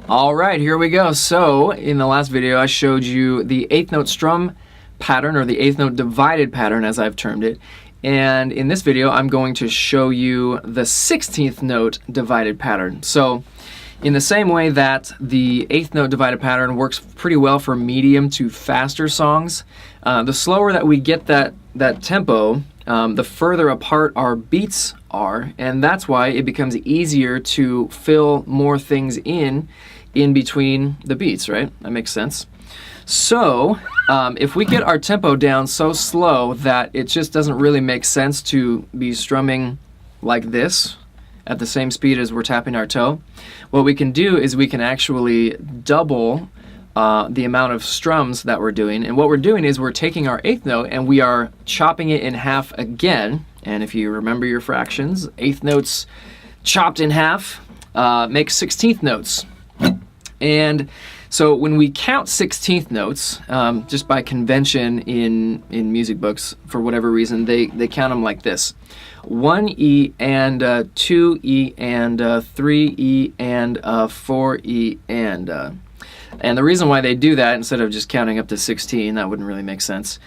All right, here we go. So in the last video, I showed you the eighth note strum pattern, or the eighth note divided pattern as I've termed it. And in this video, I'm going to show you the 16th note divided pattern. So in the same way that the eighth note divided pattern works pretty well for medium to faster songs, the slower that we get that tempo, the further apart our beats are, and that's why it becomes easier to fill more things in between the beats, right? That makes sense. So if we get our tempo down so slow that it just doesn't really make sense to be strumming like this at the same speed as we're tapping our toe, what we can do is we can actually double the amount of strums that we're doing. And what we're doing is we're taking our eighth note and we are chopping it in half again. And if you remember your fractions, eighth notes chopped in half make 16th notes. And so when we count 16th notes, just by convention in music books, for whatever reason, they count them like this: 1 E and 2 E and 3 E and 4 E and the reason why they do that instead of just counting up to 16, that wouldn't really make sense,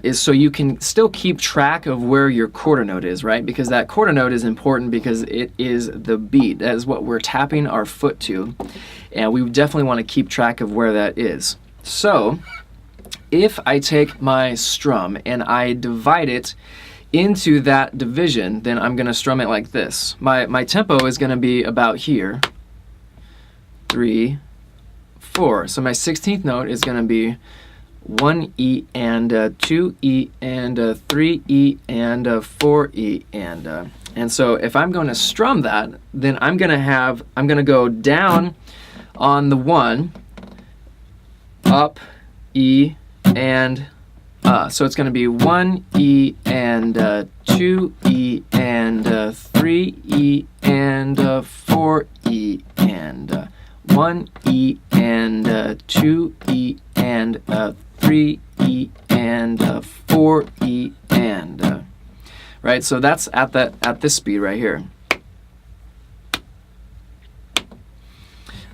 is so you can still keep track of where your quarter note is, right? Because that quarter note is important because it is the beat. That is what we're tapping our foot to, and we definitely want to keep track of where that is. So if I take my strum and I divide it into that division, then I'm going to strum it like this. My tempo is going to be about here, 3, 4. So my 16th note is going to be 1 E and 2 E and 3 E and 4 E and so if I'm going to strum that, then I'm going to go down on the 1, up E and so it's going to be 1 E and 2 E and 3 E and 4 E and 1 E and 2 E and 3 E and 4 E and right. So that's at this speed right here.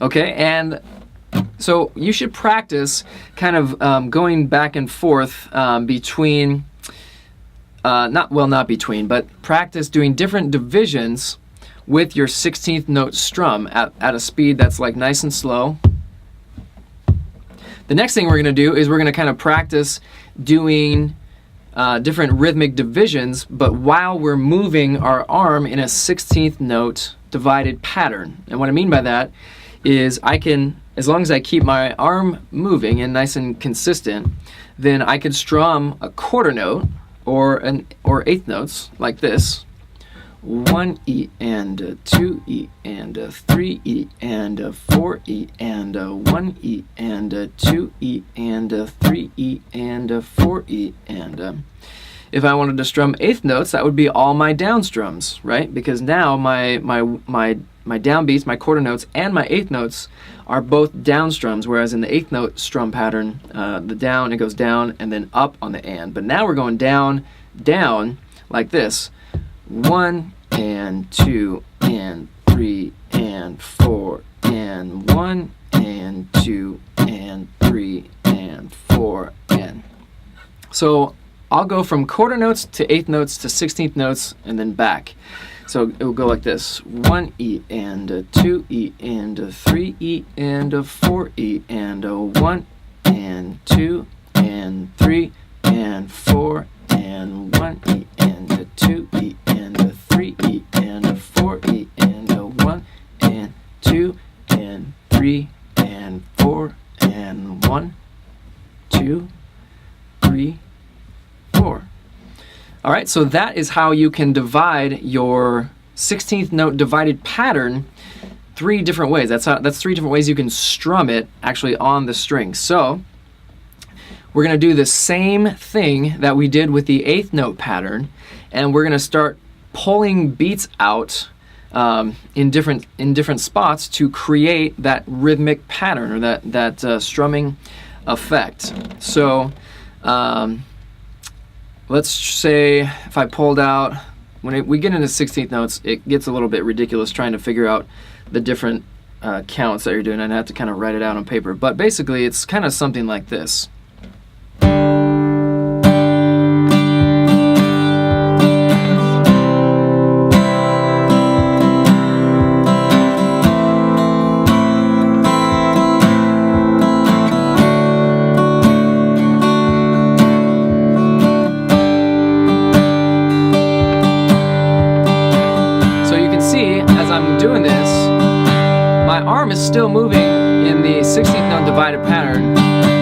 Okay, and so you should practice kind of going back and forth between not between, but practice doing different divisions with your 16th note strum at a speed that's like nice and slow. The next thing we're going to do is we're going to kind of practice doing different rhythmic divisions, but while we're moving our arm in a 16th note divided pattern. And what I mean by that is I can, as long as I keep my arm moving and nice and consistent, then I could strum a quarter note or eighth notes like this: 1 E and 2 E and 3 E and 4 E and 1 E and 2 E and 3 E and 4 E and if I wanted to strum eighth notes, that would be all my down strums, right? Because now my down beats, my quarter notes, and my eighth notes are both down strums, whereas in the eighth note strum pattern, the down, it goes down and then up on the and. But now we're going down, down like this: 1 and 2 and 3 and 4 and 1 and 2 and 3 and 4 and. So I'll go from quarter notes to eighth notes to 16th notes and then back. So it will go like this: 1 E and 2 E and 3 E and 4 E and 1 and 2 and 3 and 4 and 1 E and 2 E and 3 E and 4 E and 1 and 2 and 3 and 4 and 1, 2, 3, 4. All right, so that is how you can divide your 16th note divided pattern 3 different ways. That's 3 different ways you can strum it actually on the string. So we're going to do the same thing that we did with the eighth note pattern, and we're going to start pulling beats out in different spots to create that rhythmic pattern, or that strumming effect. So let's say if I pulled out we get into 16th notes, it gets a little bit ridiculous trying to figure out the different counts that you're doing, and I have to kind of write it out on paper. But basically, it's kind of something like this. Doing this, my arm is still moving in the 16th note divided pattern,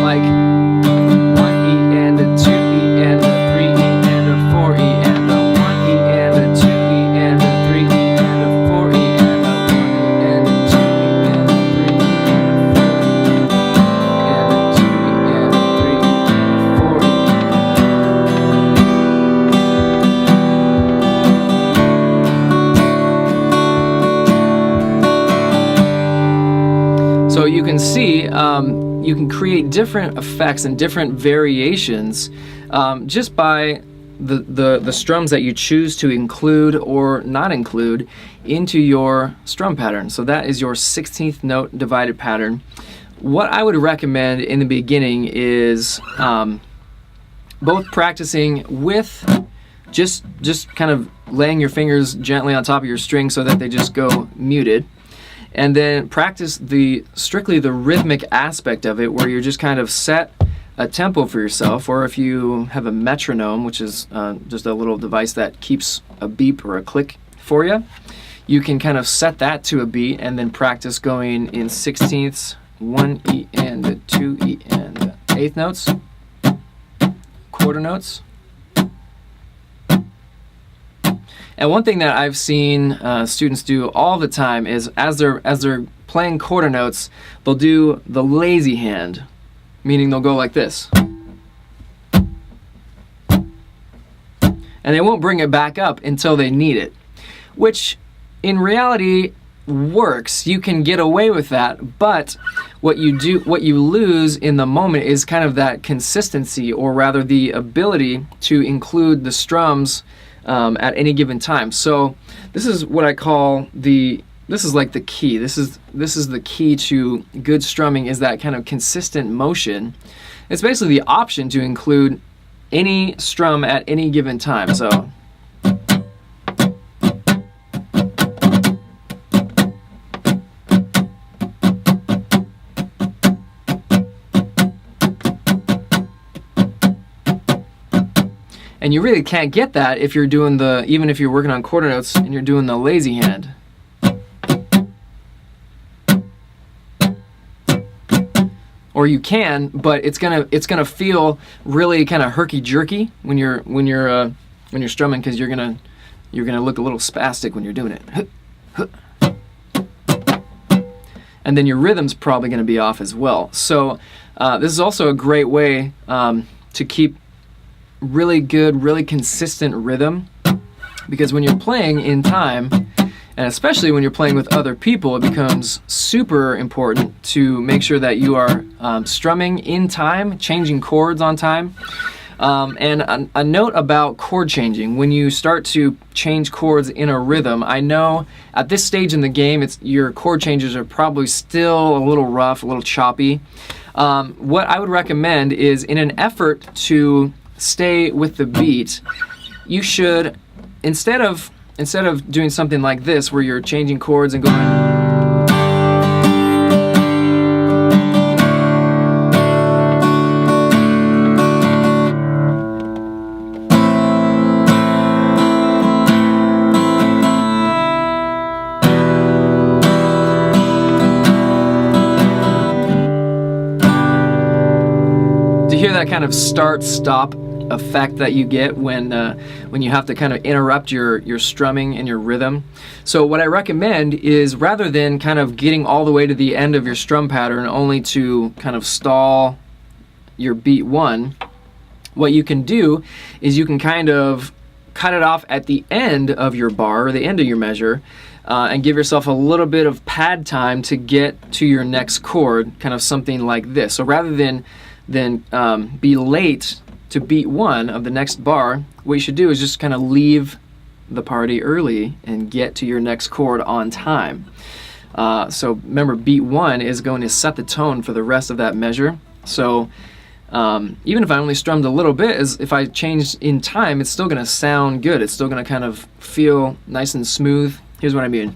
like 1E and a 2E and a 3E and a 4E and a 1E and a 2E and a 3E and a 4E and a 1E and a 2E and a 3E and a 4E and a 2E and a 3E and a 4E. So you can see, you can create different effects and different variations just by the strums that you choose to include or not include into your strum pattern. So that is your 16th note divided pattern. What I would recommend in the beginning is both practicing with just kind of laying your fingers gently on top of your string so that they just go muted. And then practice strictly the rhythmic aspect of it, where you're just kind of set a tempo for yourself, or if you have a metronome, which is just a little device that keeps a beep or a click for you, you can kind of set that to a beat and then practice going in 16ths, 1E and a 2E and 8th notes, quarter notes. And one thing that I've seen students do all the time is as they're playing quarter notes, they'll do the lazy hand, meaning they'll go like this. And they won't bring it back up until they need it, which in reality works. You can get away with that, but what you lose in the moment is kind of that consistency, or rather the ability to include the strums at any given time. So this is what I call this is like the key. This is the key to good strumming, is that kind of consistent motion. It's basically the option to include any strum at any given time. So and you really can't get that if you're doing even if you're working on quarter notes and you're doing the lazy hand. Or you can, but it's gonna feel really kind of herky-jerky when you're strumming, because you're gonna look a little spastic when you're doing it. And then your rhythm's probably gonna be off as well. So this is also a great way to keep really good, really consistent rhythm, because when you're playing in time, and especially when you're playing with other people, it becomes super important to make sure that you are strumming in time, changing chords on time. And a note about chord changing: when you start to change chords in a rhythm, I know at this stage in the game, your chord changes are probably still a little rough, a little choppy. What I would recommend is, in an effort to stay with the beat, you should, instead of doing something like this where you're changing chords and going, to hear that kind of start-stop effect that you get when you have to kind of interrupt your strumming and your rhythm. So what I recommend is, rather than kind of getting all the way to the end of your strum pattern only to kind of stall your beat one, what you can do is you can kind of cut it off at the end of your bar, or the end of your measure, and give yourself a little bit of pad time to get to your next chord, kind of something like this. So rather than be late to beat one of the next bar, what you should do is just kind of leave the party early and get to your next chord on time. So remember, beat 1 is going to set the tone for the rest of that measure. So even if I only strummed a little bit, if I changed in time, it's still going to sound good. It's still going to kind of feel nice and smooth. Here's what I mean.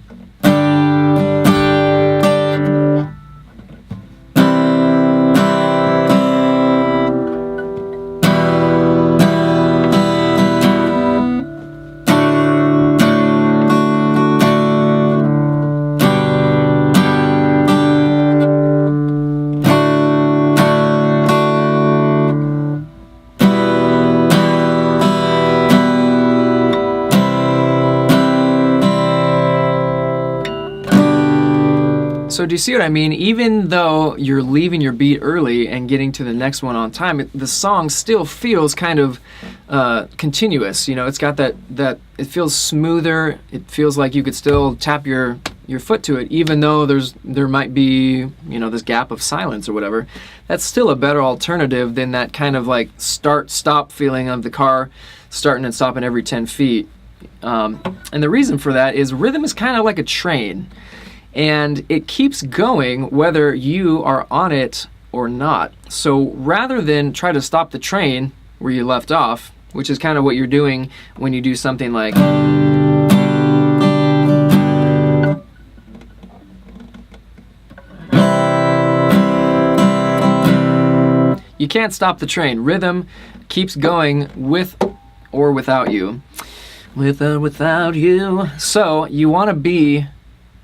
So do you see what I mean? Even though you're leaving your beat early and getting to the next one on time, the song still feels kind of continuous. You know, it's got that it feels smoother. It feels like you could still tap your foot to it, even though there might be, you know, this gap of silence or whatever. That's still a better alternative than that kind of like start-stop feeling of the car starting and stopping every 10 feet. And the reason for that is rhythm is kind of like a train. And it keeps going whether you are on it or not. So rather than try to stop the train where you left off, which is kind of what you're doing when you do something like... You can't stop the train. Rhythm keeps going with or without you. With or without you. So you want to be...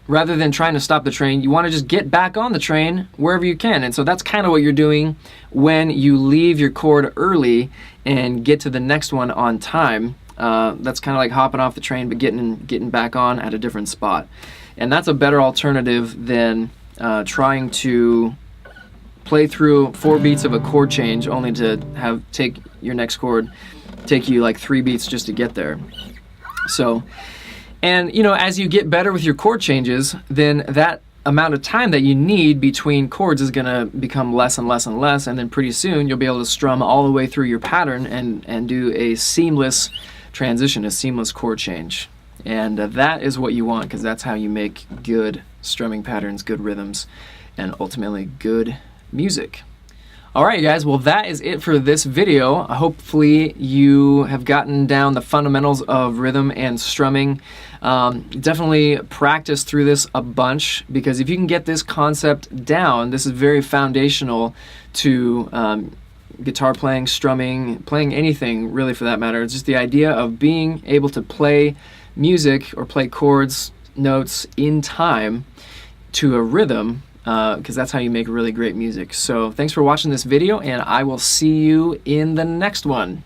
Rather than trying to stop the train, you want to just get back on the train wherever you can. And so that's kind of what you're doing when you leave your chord early and get to the next one on time. That's kind of like hopping off the train but getting back on at a different spot. And that's a better alternative than trying to play through 4 beats of a chord change only to take your next chord take you like 3 beats just to get there. So... And, you know, as you get better with your chord changes, then that amount of time that you need between chords is going to become less and less and less, and then pretty soon you'll be able to strum all the way through your pattern and do a seamless transition, a seamless chord change. And that is what you want, because that's how you make good strumming patterns, good rhythms, and ultimately good music. Alright guys, well that is it for this video. Hopefully you have gotten down the fundamentals of rhythm and strumming. Definitely practice through this a bunch, because if you can get this concept down, this is very foundational to guitar playing, strumming, playing anything really for that matter. It's just the idea of being able to play music or play chords, notes in time to a rhythm, because that's how you make really great music. So thanks for watching this video, and I will see you in the next one.